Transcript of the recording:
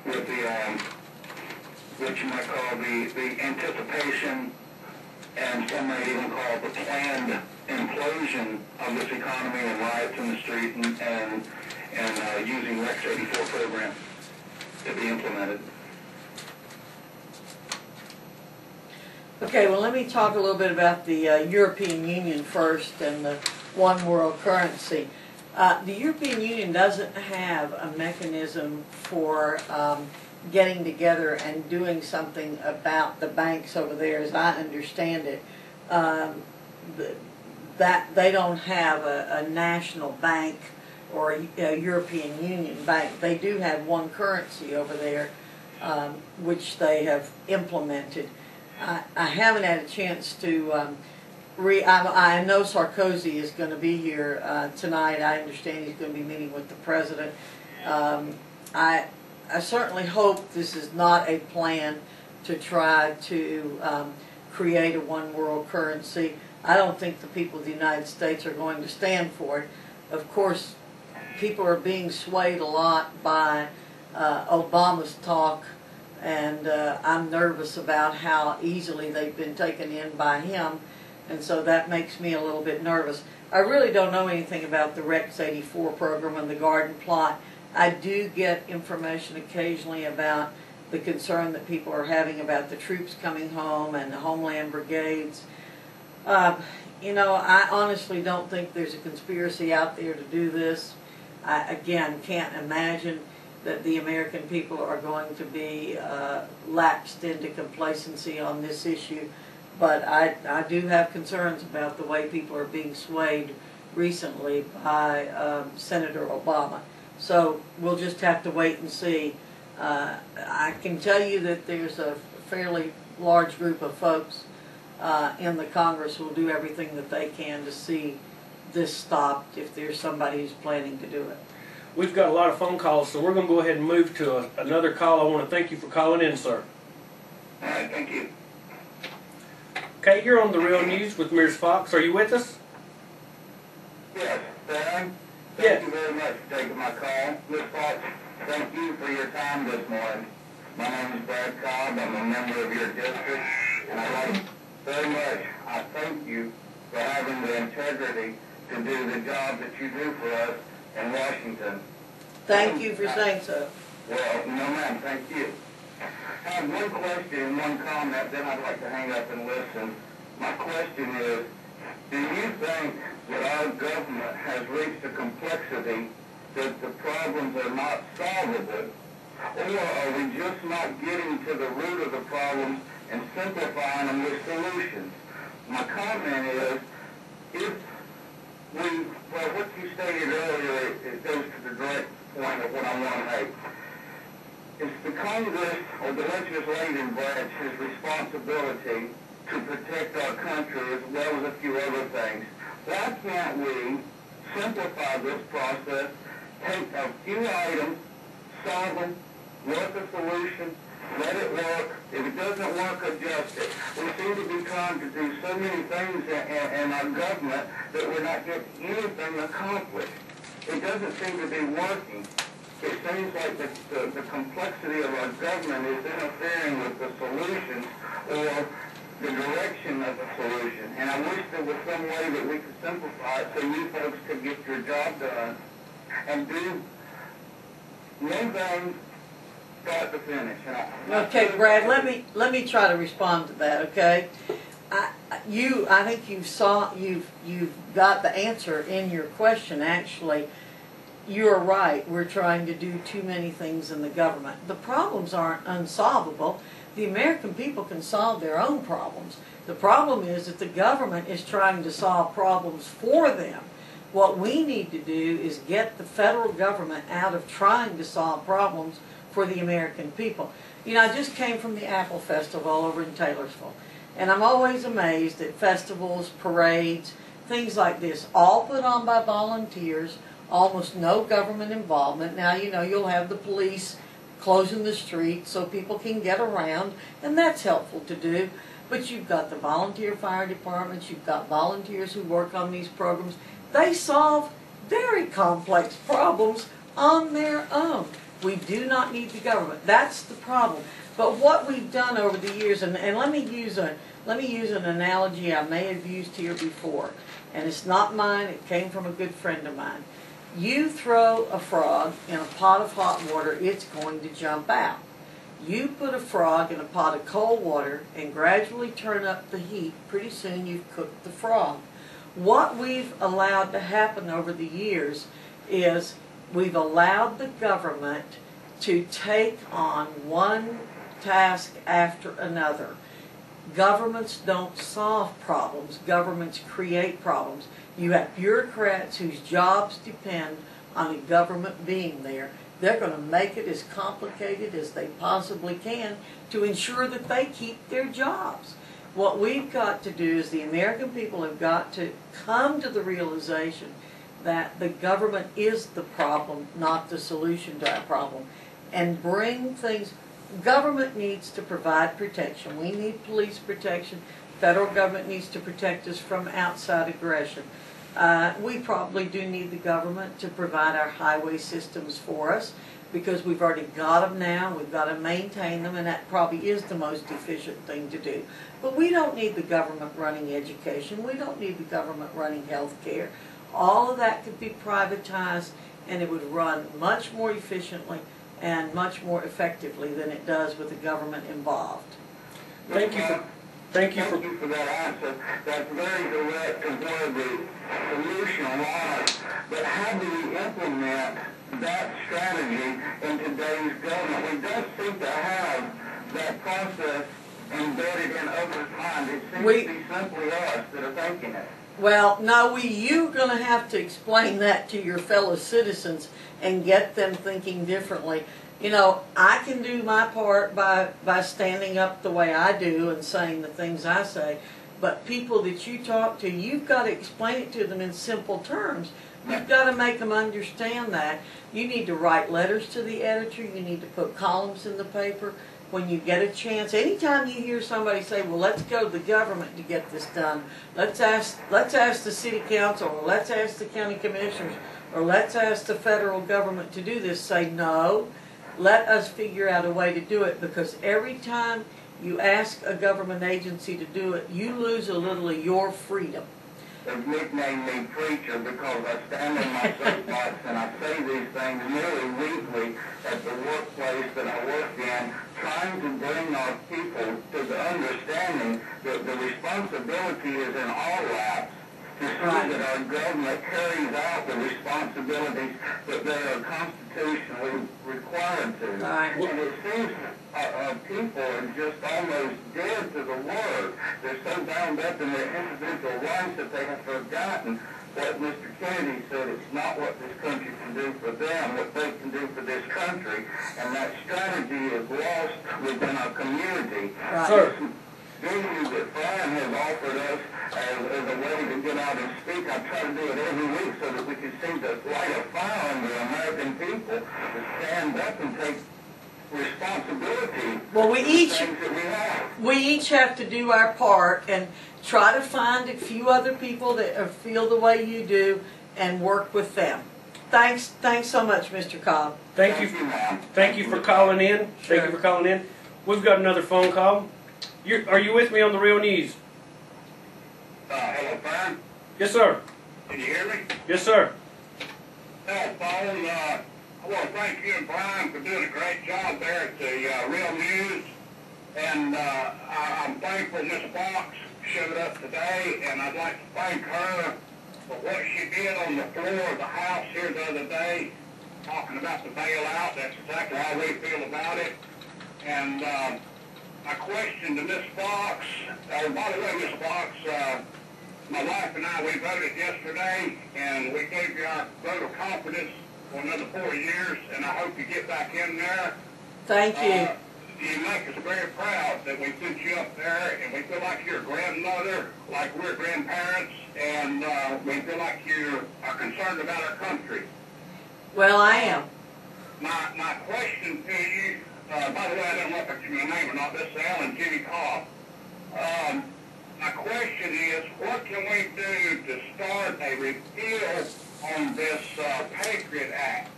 with the what you might call the anticipation, and some might even call it the planned implosion of this economy and riots in the street, and using Rex 84 program to be implemented. Okay, well, let me talk a little bit about the European Union first and the one world currency. The European Union doesn't have a mechanism for getting together and doing something about the banks over there, as I understand it. That they don't have a national bank or a European Union bank. They do have one currency over there, which they have implemented. I haven't had a chance to I know Sarkozy is going to be here tonight. I understand he's going to be meeting with the president. I certainly hope this is not a plan to try to create a one world currency. I don't think the people of the United States are going to stand for it. Of course, people are being swayed a lot by Obama's talk, and I'm nervous about how easily they've been taken in by him, and so that makes me a little bit nervous. I really don't know anything about the Rex 84 program and the garden plot. I do get information occasionally about the concern that people are having about the troops coming home and the homeland brigades. You know, I honestly don't think there's a conspiracy out there to do this. I, again, can't imagine that the American people are going to be lapsed into complacency on this issue. But I do have concerns about the way people are being swayed recently by Senator Obama. So we'll just have to wait and see. I can tell you that there's a fairly large group of folks in the Congress who will do everything that they can to see this stopped if there's somebody who's planning to do it. We've got a lot of phone calls, so we're going to go ahead and move to another call. I want to thank you for calling in, sir. All right, thank you. Okay, you're on The Real News with Ms. Fox. Are you with us? Yes, Sam. Thank you very much for taking my call. Ms. Fox, thank you for your time this morning. My name is Brad Cobb. I'm a member of your district, and I'd like very much, I thank you for having the integrity to do the job that you do for us in Washington. Thank you for saying so. Well, no ma'am, thank you. I have one question and one comment, then I'd like to hang up and listen. My question is, do you think that our government has reached a complexity that the problems are not solvable, or are we just not getting to the root of the problems and simplifying them with solutions? My comment is, if we, well, what you stated earlier, it goes to the direct point of what I want to make. It's the Congress or the legislative branch's responsibility to protect our country as well as a few other things. Why can't we simplify this process, take a few items, solve them, work a solution, let it work. If it doesn't work, adjust it. We seem to be trying to do so many things in our government that we're not getting anything accomplished. It doesn't seem to be working. It seems like the complexity of our government is interfering with the solutions or the direction of the solution. And I wish there was some way that we could simplify it so you folks could get your job done and do one thing start to finish. Okay, Brad, let me try to respond to that, okay? I think you've got the answer in your question, actually. You're right. We're trying to do too many things in the government. The problems aren't unsolvable. The American people can solve their own problems. The problem is that the government is trying to solve problems for them. What we need to do is get the federal government out of trying to solve problems for the American people. You know, I just came from the Apple Festival over in Taylorsville, and I'm always amazed at festivals, parades, things like this, all put on by volunteers, almost no government involvement. Now, you know, you'll have the police closing the streets so people can get around, and that's helpful to do. But you've got the volunteer fire departments, you've got volunteers who work on these programs. They solve very complex problems on their own. We do not need the government. That's the problem. But what we've done over the years, and let me use an analogy I may have used here before, and it's not mine, it came from a good friend of mine. You throw a frog in a pot of hot water, it's going to jump out. You put a frog in a pot of cold water and gradually turn up the heat, pretty soon you've cooked the frog. What we've allowed to happen over the years is we've allowed the government to take on one task after another. Governments don't solve problems, governments create problems. You have bureaucrats whose jobs depend on the government being there. They're going to make it as complicated as they possibly can to ensure that they keep their jobs. What we've got to do is the American people have got to come to the realization that the government is the problem, not the solution to our problem, and bring things. Government needs to provide protection. We need police protection. Federal government needs to protect us from outside aggression. We probably do need the government to provide our highway systems for us because we've already got them now. We've got to maintain them, and that probably is the most efficient thing to do. But we don't need the government running education. We don't need the government running health care. All of that could be privatized, and it would run much more efficiently and much more effectively than it does with the government involved. Thank you for Thank you for that answer. That's very direct and where the solution lies. But how do we implement that strategy in today's government? We don't seem to have that process embedded in over time. It seems to be simply us that are thinking it. Well, no, you're going to have to explain that to your fellow citizens and get them thinking differently. You know, I can do my part by standing up the way I do and saying the things I say, but people that you talk to, you've got to explain it to them in simple terms. You've got to make them understand that. You need to write letters to the editor. You need to put columns in the paper. When you get a chance, anytime you hear somebody say, well, let's go to the government to get this done, let's ask the city council, or let's ask the county commissioners, or let's ask the federal government to do this, say no, let us figure out a way to do it, because every time you ask a government agency to do it, you lose a little of your freedom. They've nicknamed me preacher because I stand in my soapbox and I say these things nearly weekly at the workplace that I work in, trying to bring our people to the understanding that the responsibility is in our laps to see that our government carries out the responsibilities that they are constitutionally required to. And it seems our people are just almost dead to the word. They're so bound up in their individual rights that they have forgotten what Mr. Kennedy said. It's not what this country can do for them, what they can do for this country. And that strategy is lost within our community. Sir. Venue that Brian has offered us as a way to get out and speak. I try to do it every week so that we can seem to light a fire on the American people to stand up and take responsibility. Well, we we each have to do our part and try to find a few other people that feel the way you do and work with them. Thanks so much, Mr. Cobb. Thank you for calling in. Sure. Thank you for calling in. We've got another phone call. Are you with me on the Real News? Hello, Brian. Yes, sir. Can you hear me? Yes, sir. Paul, I want to thank you and Brian for doing a great job there at the Real News. And I'm thankful Miss Foxx showed up today, and I'd like to thank her for what she did on the floor of the House here the other day, talking about the bailout. That's exactly how we feel about it. And my question to Miss Foxx, by the way, Miss Foxx, my wife and I, we voted yesterday, and we gave you our vote of confidence for another 4 years, and I hope you get back in there. Thank you. You make us very proud that we put you up there, and we feel like you're a grandmother, like we're grandparents, and we feel like you are concerned about our country. Well, I am. My question to you, by the way, I don't know if I give you a name or not, this is Alan Jimmy Cobb. My question is, what can we do to start a repeal on this Patriot Act?